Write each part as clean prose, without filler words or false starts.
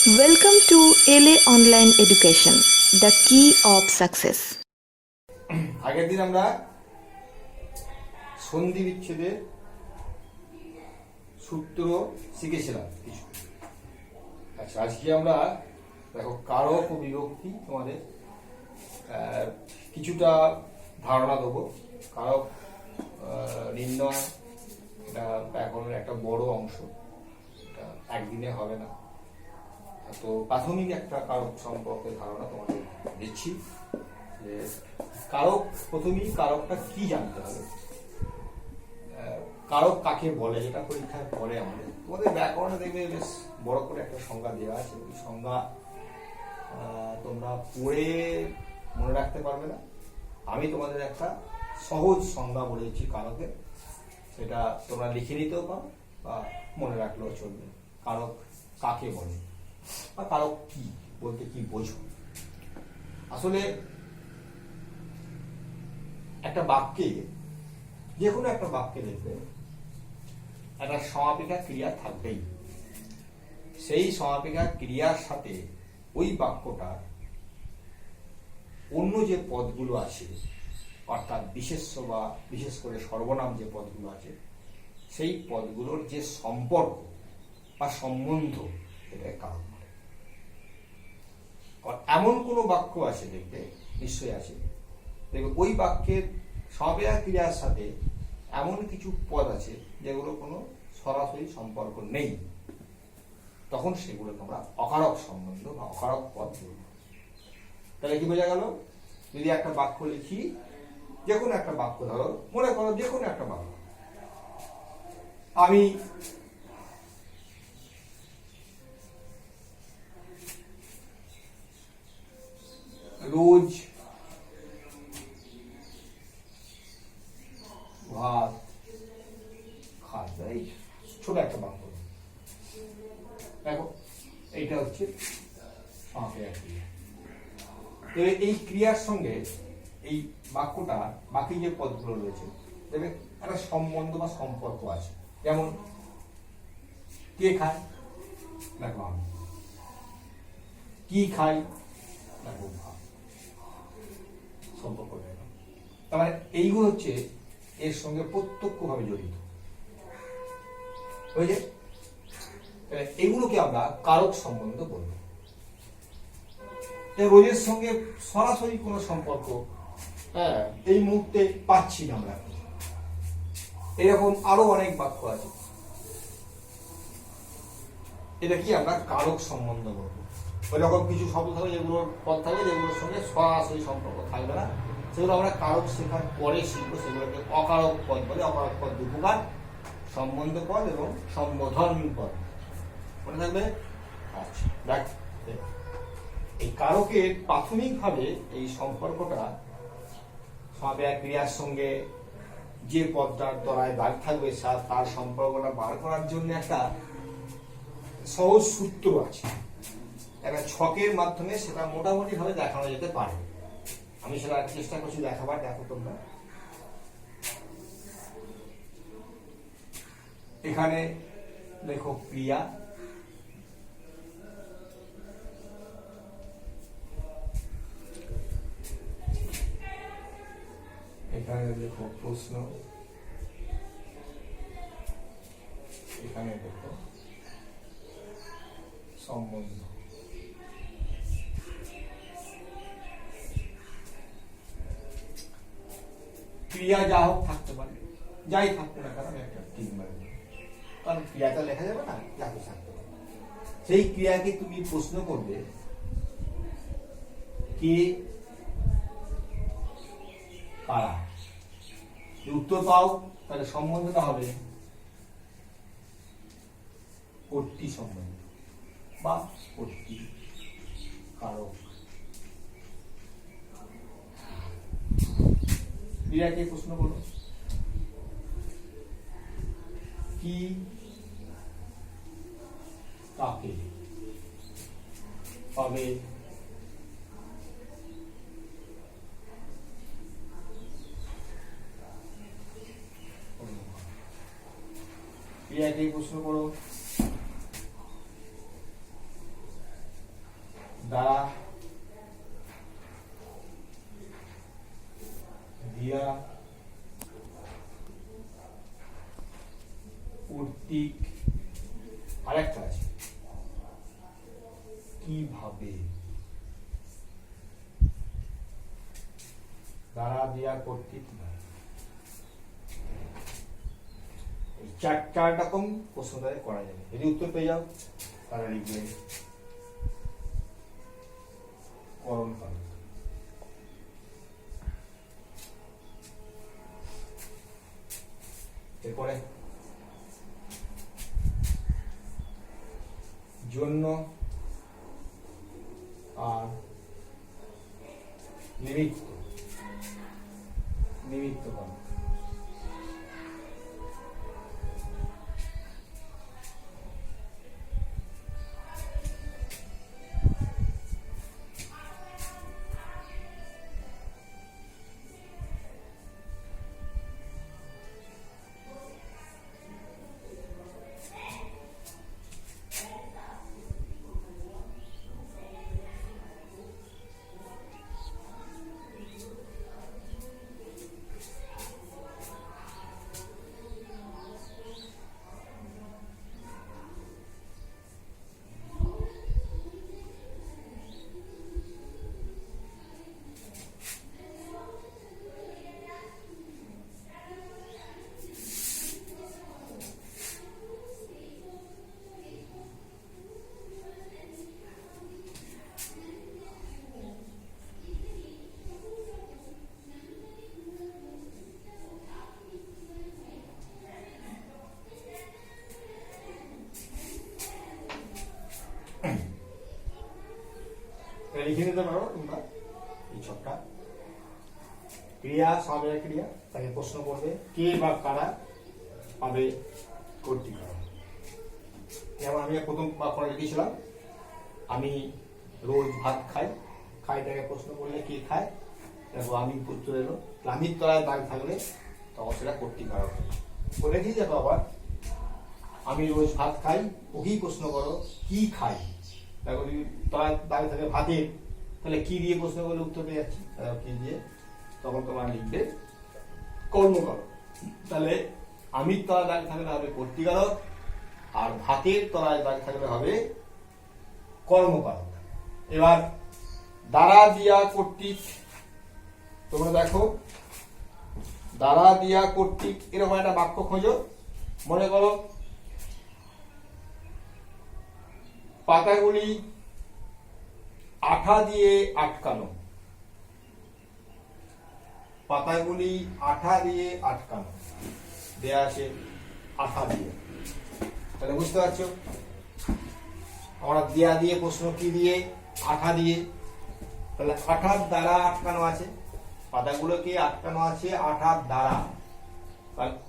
Welcome to LA Online Education, the key of success. আগের দিন আমরা সন্ধি বিচ্ছেদের সূত্র শিখেছিলাম কিছু। আচ্ছা, আজকে আমরা দেখো কারক ও বিভক্তি তোমাদের কিছুটা ধারণা দেবো। কারক নির্ণয় এটা ব্যাকরণের একটা বড় অংশ, এটা একদিনে হবে না। তো প্রাথমিক একটা কারক সম্পর্কে ধারণা তোমাদের দিচ্ছি যে কারক, প্রথমেই কারকটা কি জানতে হবে। কারক কাকে বলে, যেটা পরীক্ষায় পড়ে আমাদের, তোমাদের ব্যাকরণে দেখবে বেশ বড় করে একটা সংজ্ঞা দেওয়া আছে। ওই সংজ্ঞা তোমরা পড়ে মনে রাখতে পারবে না। আমি তোমাদের একটা সহজ সংজ্ঞা বলেছি কারকের, সেটা তোমরা লিখে নিতেও পারো বা মনে রাখলেও চলবে। কারক কাকে বলে বা কারক কি বলতে কি বোঝো। আসলে একটা বাক্যে, যে কোনো একটা বাক্যে দেখবে একটা সমাপিকা ক্রিয়া থাকবেই। সেই সমাপিকা ক্রিয়ার সাথে ওই বাক্যটার অন্য যে পদগুলো আছে, অর্থাৎ বিশেষ্য বা বিশেষ করে সর্বনাম যে পদগুলো আছে, সেই পদগুলোর যে সম্পর্ক বা সম্বন্ধ, এটাকে কারক বলে। এমন কোনো বাক্য আছে, দেখবে নিশ্চয়ই আছে, দেখবে ওই বাক্যের সমাপিকা ক্রিয়ার সাথে এমন কিছু পদ আছে যেগুলো কোনো সরাসরি সম্পর্ক নেই, তখন সেগুলোকে আমরা অকারক সম্বন্ধ বা অকারক পদ বলব। তাহলে কি বোঝা গেল? যদি একটা বাক্য লিখি, যে কোনো একটা বাক্য, ধরো মনে করো যে কোনো একটা বাক্য, আমি রোজ ভাত খাই, এই ছোট একটা বাক্য। দেখো এইটা হচ্ছে সমাপিকা ক্রিয়া। এই ক্রিয়ার সঙ্গে এই বাক্যটা বাকি যে পদগুলো রয়েছে, দেখবে একটা সম্বন্ধ বা সম্পর্ক আছে। যেমন কে খায়, দেখো আমি। কি খাই, দেখো ভাত। সম্পর্ক দেখো, তার মানে এইগুলো হচ্ছে এর সঙ্গে প্রত্যক্ষভাবে জড়িত হয়েছে। এগুলোকে আমরা কারক সম্বন্ধ বলব। রোজের সঙ্গে সরাসরি কোনো সম্পর্ক এই মুহূর্তে পাচ্ছি না আমরা। এরকম আরো অনেক বাক্য আছে, এটা কি আমরা কারক সম্বন্ধ বলবো। ওইরকম কিছু শব্দ থাকবে, যেগুলোর পদ থাকবে যেগুলোর সঙ্গে সরাসরি সম্পর্ক থাকবে না, সেগুলো আমরা কারক শেখার পরে শিখবো। সেগুলোকে অকারক পদ বলে। অকারক পদ দু প্রকার, সম্বন্ধ পদ এবং সম্বোধন পদ, মনে থাকবে। আচ্ছা, দেখ, এই কারকের প্রাথমিকভাবে এই সম্পর্কটা সমাপিকা ক্রিয়ার সঙ্গে যে পদটার দ্বারায় দাগ থাকবে, তার সম্পর্কটা বার করার জন্য একটা সহজ সূত্র আছে। একটা ছকের মাধ্যমে সেটা মোটামুটি ভাবে দেখানো যেতে পারে। আমি সেটা চেষ্টা করছি দেখাবার। দেখো তোমরা এখানে দেখো ক্রিয়া, এখানে দেখো প্রশ্ন, এখানে দেখো সম্বন্ধ। ক্রিয়া যা হোক থাকতে পারে, যাই থাকতে না কারণ একটা ঠিক মানে, কারণ ক্রিয়াটা লেখা যাবে না, যাকে থাকতে পারে। সেই ক্রিয়াকে তুমি প্রশ্ন করবে কে, কারা। উত্তর পাও, তাহলে সম্বন্ধটা হবে কর্তৃ সম্বন্ধ বা কর্তৃ কারক। ক্রিয়াকে প্রশ্ন করো কি, কাকে, কবে, ক্রিয়াকে প্রশ্ন করো দ্বারা দিয়া কর্তৃক, আরেকটা আছে কিভাবে, দ্বারা দিয়া কর্তৃক এই চার রকম প্রশ্ন দ্বারা করা যাবে। যদি উত্তর পেয়ে যাও তারা লিখবে করণ কারক। এরপরে জন্য আর নিমিত্ত, নিমিত্ত কারক। লিখে নিতে পারো তোমরা এই ছকটা। ক্রিয়া, সমাবেশ ক্রিয়া, তাকে প্রশ্ন করবে কে বা কারা পাবে কর্তৃকারক। যেমন আমি প্রথম বাক্যটা লিখেছিলাম, আমি রোজ ভাত খাই, খাইটাকে প্রশ্ন করলে কে খায়, দেখো আমি উত্তর এলো, আমির তলায় দাগ থাকলে তখন সেটা কর্তৃকারক বলে দিয়ে যাবো। আবার আমি রোজ ভাত খাই, ওকেই প্রশ্ন করো কি খাই, দেখো যদি তলায় দাগ থাকে ভাতের, তাহলে কি দিয়ে প্রশ্ন করলে উত্তর পেয়ে যাচ্ছি, কি দিয়ে, তখন তোমার লিখবে কর্মকারক। তাহলে আমির তলায় দাগ থাকলে হবে কর্তৃকারক, আর ভাতের তলায় দাগ থাকলে হবে কর্মকারক। এবার দ্বারা দিয়া কর্তৃক, তোমরা দেখো দ্বারা দিয়া কর্তৃক এরকম একটা বাক্য খোঁজো। মনে করো পাতাগুলি আঠা দিয়ে আটকানো, পাতাগুলি আঠা দিয়ে আটকানো দেয়া আছে আঠা দিয়ে। তাহলে বুঝতে পারছো আমরা দেয়া দিয়ে প্রশ্ন কি দিয়ে, আঠা দিয়ে। তাহলে আঠার দ্বারা আটকানো আছে, পাতাগুলোকে আটকানো আছে আঠার দ্বারা।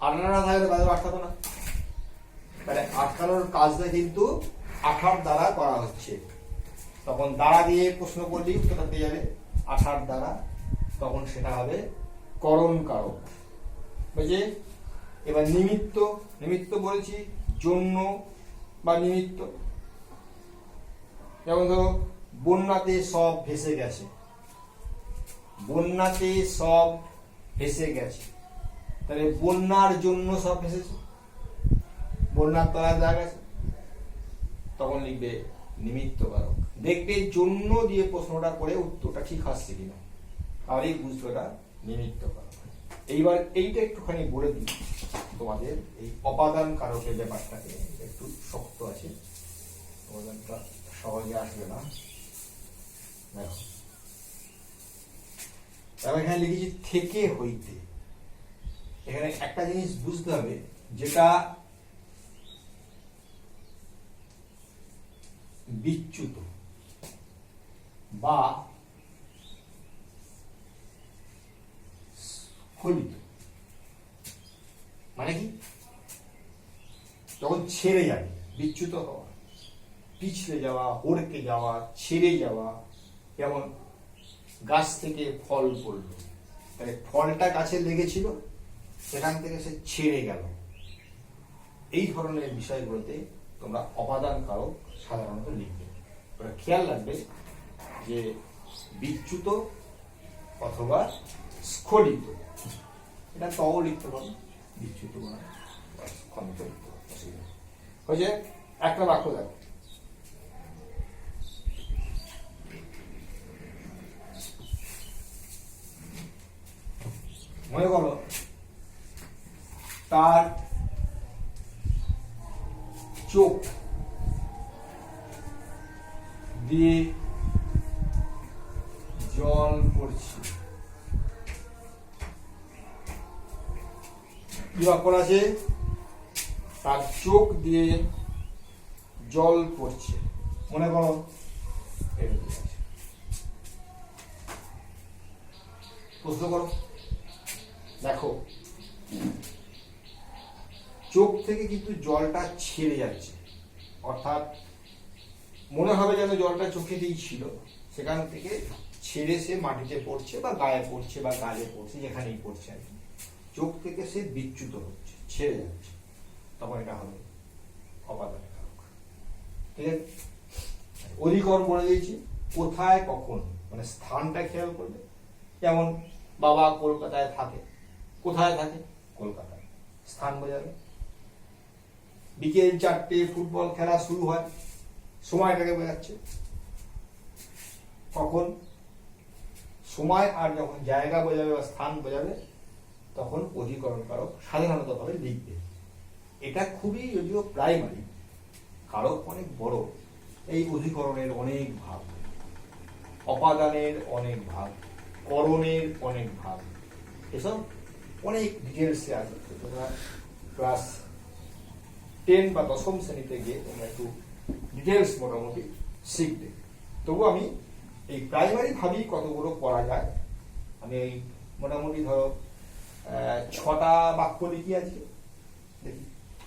আঠা না থাকলে পাতা আটকাতো না, তাহলে আটকানোর কাজটা কিন্তু আঠার দ্বারা করা হচ্ছে। তখন দ্বারা দিয়ে প্রশ্ন করলেই উত্তরটা পেয়ে যাবে আঠার দ্বারা, তখন সেটা হবে করণ কারক। বুঝে? এবার নিমিত্ত, নিমিত্ত বলেছি জন্য বা নিমিত্ত। যেমন ধরো বন্যাতে সব ভেসে গেছে, বন্যাতে সব ভেসে গেছে, তাহলে বন্যার জন্য সব ভেসেছে, বন্যার তলায় দাগ আছে, তখন লিখবে নিমিত্ত কারক। দেখবে জন্য দিয়ে প্রশ্নটা করে উত্তরটা ঠিক আসছে কিনা, তাহলেই বুঝতে ওটা নিমিত্ত কারক। এইবার এইটা একটুখানি বলে দিই তোমাদের, এই অপাদান কারকের ব্যাপারটাকে একটু শক্ত আছে, অপাদানটা সহজে আসবে না। দেখো তারপর এখানে লিখেছি থেকে হইতে। এখানে একটা জিনিস বুঝতে হবে, যেটা বিচ্যুত বা স্খলিত, মানে কি যখন ছেড়ে যাবে, বিচ্যুত হওয়া, পিছলে যাওয়া, হড়কে যাওয়া, ছেড়ে যাওয়া। যেমন গাছ থেকে ফল পড়লো, তাহলে ফলটা গাছে লেগেছিল, সেখান থেকে সে ছেড়ে গেল। এই ধরনের বিষয়গুলোতে তোমরা অপাদান কারক সাধারণত লিখবে। ওরা খেয়াল রাখবে যে বিচ্যুত অথবা স্খলিত, এটা তও লিখতে পারো, বিচ্যুত মানে স্খলিত লিখতে পারো, হয়েছে। একটা বাক্য দেখো, মনে করো তার চোখ দিয়ে জল পড়ছে। কি বাক্য আছে? তার চোখ দিয়ে জল পড়ছে। মনে করো প্রশ্ন করো। দেখো চোখ থেকে কিন্তু জলটা ছেড়ে যাচ্ছে, অর্থাৎ মনে হবে যেন জলটা চোখেতেই ছিল, সেখান থেকে ছেড়ে সে মাটিতে পড়ছে বা গায়ে পড়ছে বা গালে পড়ছে, যেখানেই পড়ছে আর কি, চোখ থেকে সে বিচ্যুত হচ্ছে, ছেড়ে যাচ্ছে, তখন এটা হবে অপাদানের কারক। ঠিক আছে, অধিকরণ বলে দিয়েছি, কোথায় কখন মানে স্থানটা খেয়াল করবে। যেমন বাবা কলকাতায় থাকে, কোথায় থাকে? কলকাতায়, স্থান বোঝাবে। বিকেল 4টে ফুটবল খেলা শুরু হয়, সময়টাকে বোঝাচ্ছে। কখন? সময়। আর যখন জায়গা বোঝাবে বা স্থান বোঝাবে তখন অধিকরণ কারক সাধারণত ভাবে লিখবে। এটা খুবই, যদিও প্রাইমারি, কারক অনেক বড়। এই অধিকরণের অনেক ভাগ, অপাদানের অনেক ভাগ, করণের অনেক ভাগ, এসব অনেক ডিটেলসে আছে। তোমরা ক্লাস 10 বা 10ম শ্রেণীতে গিয়ে তোমরা একটু ডিটেলস মোটামুটি শিখবে। তবু আমি এই প্রাইমারি ভাবেই কতগুলো করা যায়, আমি এই মোটামুটি ধরো 6টা বাক্য লিখি আজকে, দেখি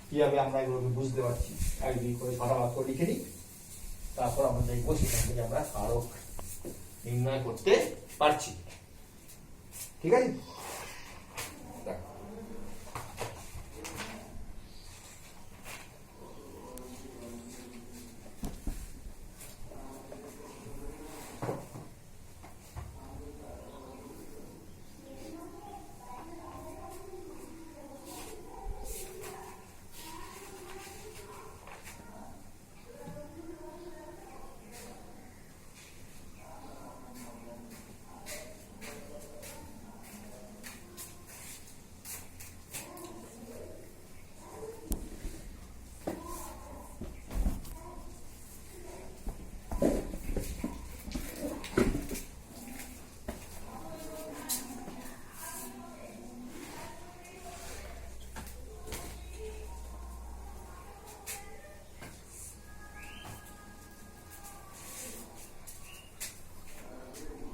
কিভাবে আমরা এগুলোকে বুঝতে পারছি। 1-2 করে 6টা বাক্য লিখে নিই, তারপর আমরা দেখবো সেখান থেকে আমরা কারক নির্ণয় করতে পারছি। ঠিক আছে,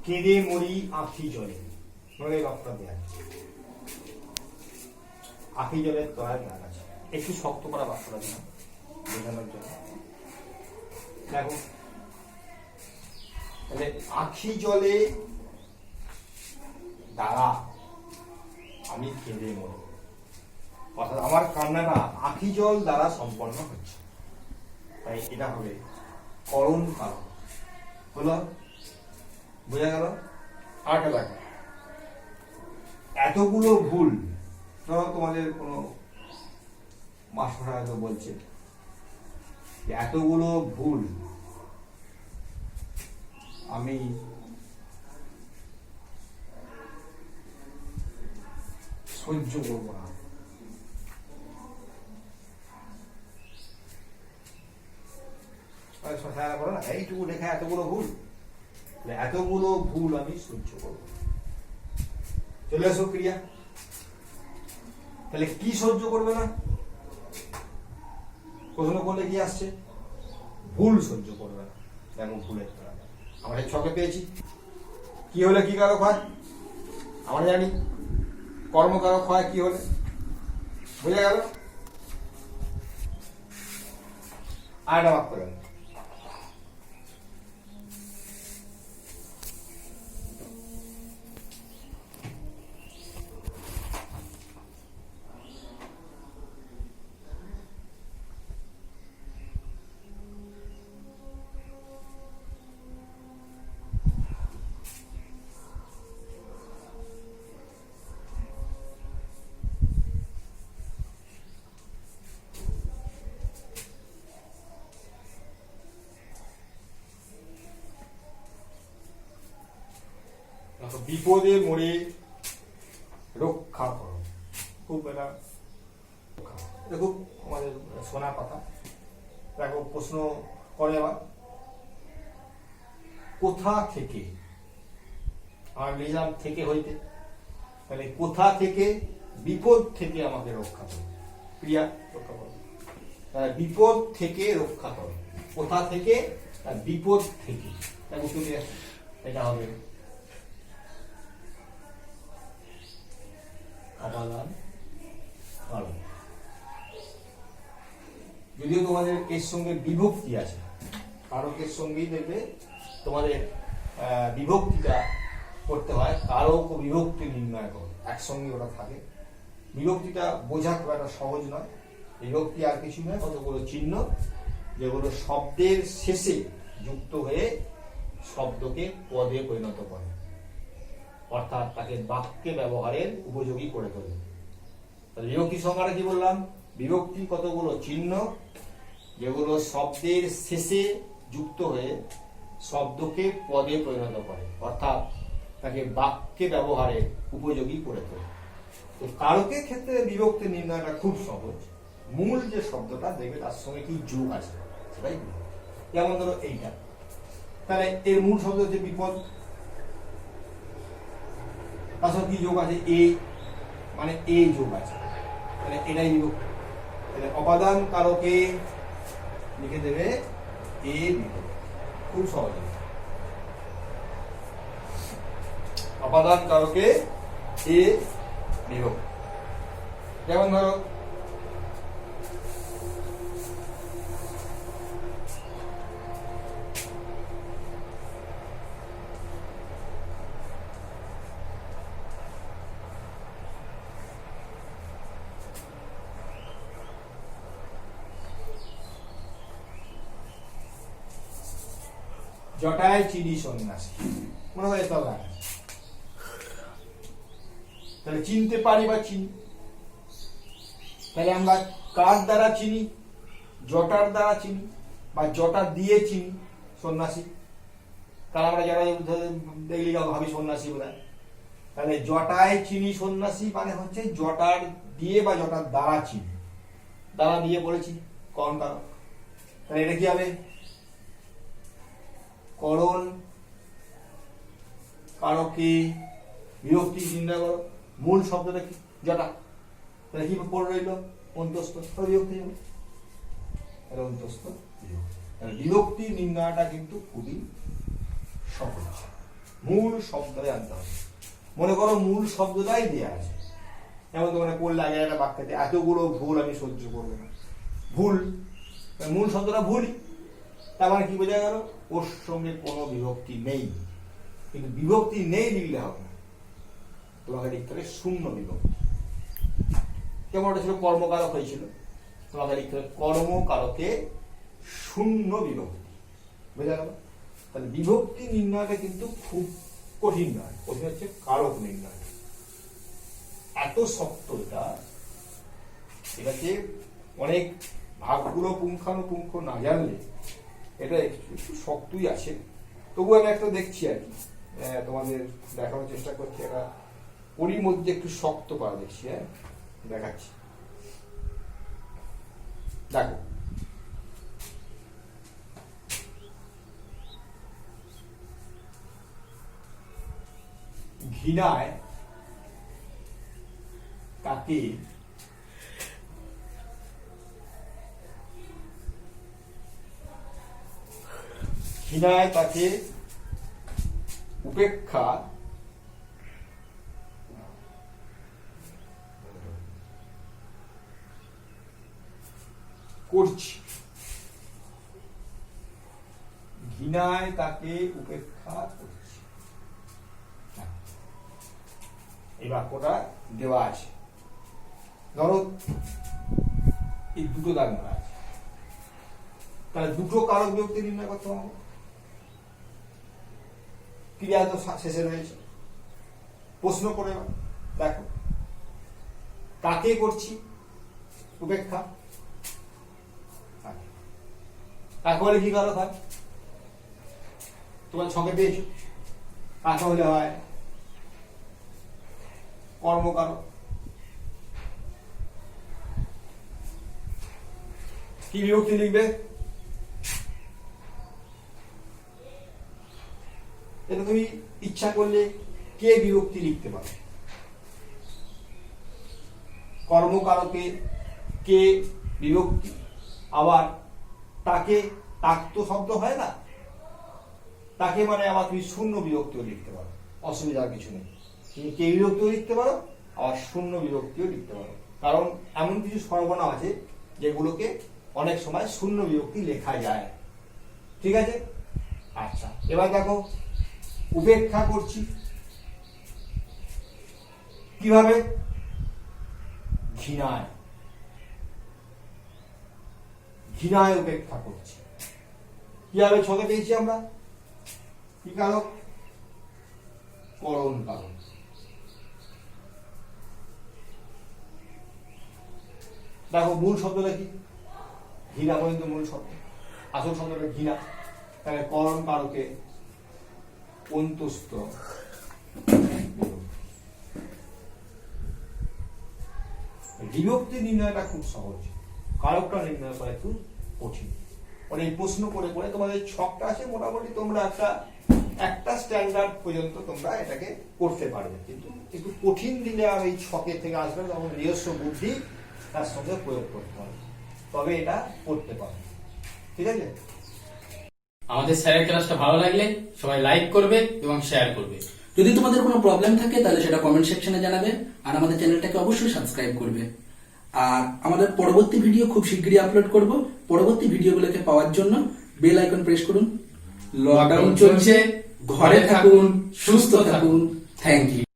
কেঁদে মরি আখি জলে, মানে বাক্যটা দেয়া আখি জলের তলায় দাগ আছে। একটু শক্ত করা বাক্যটা দিলাম বোঝানোর জন্য। দেখো তাহলে আখি জলে দ্বারা আমি কেঁদে মরি, অর্থাৎ আমার কান্নাটা আখি জল দ্বারা সম্পন্ন হচ্ছে, তাই এটা হবে করণ কারক। হলো, বোঝা গেল? আরেকটা দেখো, এতগুলো ভুল, ধরো তোমাদের কোনো মাস্টার হয়তো বলছে এতগুলো ভুল আমি সহ্য করবো না। এইটুকু লেখা এতগুলো ভুল, এতগুলো ভুল আমি সহ্য করবো। চলে এসো ক্রিয়া। তাহলে কি সহ্য করবে না? প্রশ্ন করলে কি আসছে? ভুল সহ্য করবে না। দেখো ভুলের আমরা ছকে পেয়েছি, কি হলে কি কারক হয় আমরা জানি, কর্মকারক হয় কি হলে, বুঝে গেল? আর একটা বাক্য দেন, বিপদে মোরে রক্ষা করো। খুব এটা খুব আমাদের শোনা কথা। দেখো প্রশ্ন করে আবার, কোথা থেকে, আমার নিজাম থেকে হইতে, তাহলে কোথা থেকে, বিপদ থেকে আমাকে রক্ষা করো, ক্রিয়া রক্ষা করো, বিপদ থেকে রক্ষা করো, কোথা থেকে, বিপদ থেকে, এটা হবে অপাদান কারক। যদিও তোমাদের এর সঙ্গে বিভক্তি আছে, কারকের সঙ্গেই দেখবে তোমাদের বিভক্তিটা করতে হয়, কারক ও বিভক্তি নির্ণয় করো, একসঙ্গে ওরা থাকে। বিভক্তিটা বোঝা খুব একটা সহজ নয়। বিভক্তি আর কিছু নয়, কতগুলো চিহ্ন যেগুলো শব্দের শেষে যুক্ত হয়ে শব্দকে পদে পরিণত করে, অর্থাৎ তাকে বাক্যে ব্যবহারের উপযোগী করে তোলে। তাহলে বিভক্তি সংজ্ঞাটা কি বললাম? বিভক্তি কতগুলো চিহ্ন যেগুলো শব্দের শেষে যুক্ত হয়ে শব্দকে পদে পরিণত করে, অর্থাৎ তাকে বাক্যে ব্যবহারের উপযোগী করে তোলে। তো কারকের ক্ষেত্রে বিভক্তি নির্ণয়টা খুব সহজ। মূল যে শব্দটা দেখবে তার সঙ্গে কি যোগ আছে সেটাই। যেমন ধরো এইটা, তাহলে এর মূল শব্দ হচ্ছে বিপদ, তার সঙ্গে কি যোগ আছে? এ, মানে এ যোগ আছে, তাহলে এটাই বিভক্তি। তাহলে অপাদান কারকে লিখে দেবে এ বিভক্তি, খুব সহজ। অপাদান কারকে এ বিভক্তি। যেমন ধরো জটায় চিনি সন্ন্যাসী, মনে হয় তো তাহলে চিনতে পারি বা চিনি, তাহলে আমরা কার দ্বারা চিনি? জটার দ্বারা চিনি বা জটা দিয়ে চিনি সন্ন্যাসী। কারণ আমরা যারা দেখলি ভাবি সন্ন্যাসী বোধ, তাহলে জটায় চিনি সন্ন্যাসী মানে হচ্ছে জটার দিয়ে বা জটার দ্বারা চিনি, দ্বারা দিয়ে বলেছি করণ কারক। তাহলে এটা কি হবে? করণ কারকে বিভক্তি নির্ণয় করো। মূল শব্দটা কি? জটা, তাহলে কি পড়ে রইল? অন্তস্থ, বিভক্তি হবে, অন্তস্থ বিভক্তি। বিভক্তি নির্ণয়টা কিন্তু খুবই সহজ, মূল শব্দটাই আনতে হবে। মনে করো মূল শব্দটাই দেওয়া আছে, যেমন তোমরা পড়লে আগে একটা বাক্যতে এতগুলো ভুল আমি সহ্য করবো না, ভুল, মূল শব্দটা ভুলই, তার মানে কি বোঝা গেল? ওর সঙ্গে কোনো বিভক্তি নেই। কিন্তু বিভক্তি নেই লিখলে হবে না, তোমাকে লিখতে হবে শূন্য বিভক্তি। যেমন ওটা ছিল কর্মকারক হয়েছিল, তোমাকে লিখতে হবে কর্মকারকে শূন্য বিভক্তি। বোঝা গেল? তাহলে বিভক্তি নির্ণয়টা কিন্তু খুব কঠিন নয়, কঠিন হচ্ছে কারক নির্ণয়। এত শক্ত এটাকে অনেক ভাগগুলো পুঙ্খানুপুঙ্খ না জানলে এটা একটু শক্তই আছে। তবু আমি একটা দেখছি আর কি, তোমাদের দেখানোর চেষ্টা করছি, এটা ওরই মধ্যে একটু শক্ত পাওয়া দেখছি। দেখাচ্ছি, দেখো ঘৃণায় তাকে উপেক্ষা করছি, ঘৃণায় তাকে উপেক্ষা করছি। এই বাক্যটা দেওয়া আছে, ধরো এই দুটো দাগ মারা আছে, তাহলে দুটো কারক বিভক্তি নির্ণয় করতে হবে। ক্রিয়া তো শেষে রয়েছে, প্রশ্ন করে দেখো কাকে করছি উপেক্ষা, তারপরে কি কারক হয়? তোমার ছকে পেয়েছো, কাকে হলে হয় কর্মকারক। কি বিভক্তি লিখবে? এটা তুমি ইচ্ছা করলে কে বিভক্তি লিখতে পারো। কর্মকারকে কে বিভক্তি, আবার তাকে তাক্ত শব্দ হয় না, তাকে মানে আবার তুমি শূন্য বিভক্তিও লিখতে পারো, অসুবিধার কিছু নেই। তুমি কে বিভক্তিও লিখতে পারো, আবার শূন্য বিভক্তিও লিখতে পারো। কারণ এমন কিছু সর্বনাম আছে যেগুলোকে অনেক সময় শূন্য বিভক্তি লেখা যায়। ঠিক আছে? আচ্ছা, এবার দেখো উপেক্ষা করছি কিভাবে? ঘৃণায়, ঘৃণায় উপেক্ষা করছি। কিভাবে ছকে পেয়েছি আমরা? কি কারক? করণ কারক। দেখো মূল শব্দটা কি? ঘৃণা পর্যন্ত মূল শব্দ, আসল শব্দটা ঘৃণা। তাহলে করণ কারকে অন্তস্থ বিভক্তি নির্ণয়টা খুব সহজ, কারকটা নির্ণয় করা একটু কঠিন। মানে এই প্রশ্ন করে করে তোমাদের ছকটা আছে, মোটামুটি তোমরা একটা স্ট্যান্ডার্ড পর্যন্ত তোমরা এটাকে করতে পারবে, কিন্তু একটু কঠিন দিলে আর এই ছকের থেকে আসবে তখন নিজস্ব বুদ্ধি তার সঙ্গে প্রয়োগ করতে হবে, তবে এটা করতে পারবে। ঠিক আছে? আমাদের স্যারের ক্লাসটা ভালো লাগলে সবাই লাইক করবে এবং শেয়ার করবে। যদি তোমাদের কোনো প্রবলেম থাকে তাহলে সেটা কমেন্ট সেকশনে জানাবে, আর আমাদের চ্যানেলটাকে অবশ্যই সাবস্ক্রাইব করবে। আর আমাদের পরবর্তী ভিডিও খুব শীঘ্রই আপলোড করব। পরবর্তী ভিডিওগুলোকে পাওয়ার জন্য বেল আইকন প্রেস করুন। লকডাউন চলছে, ঘরে থাকুন, সুস্থ থাকুন। Thank you.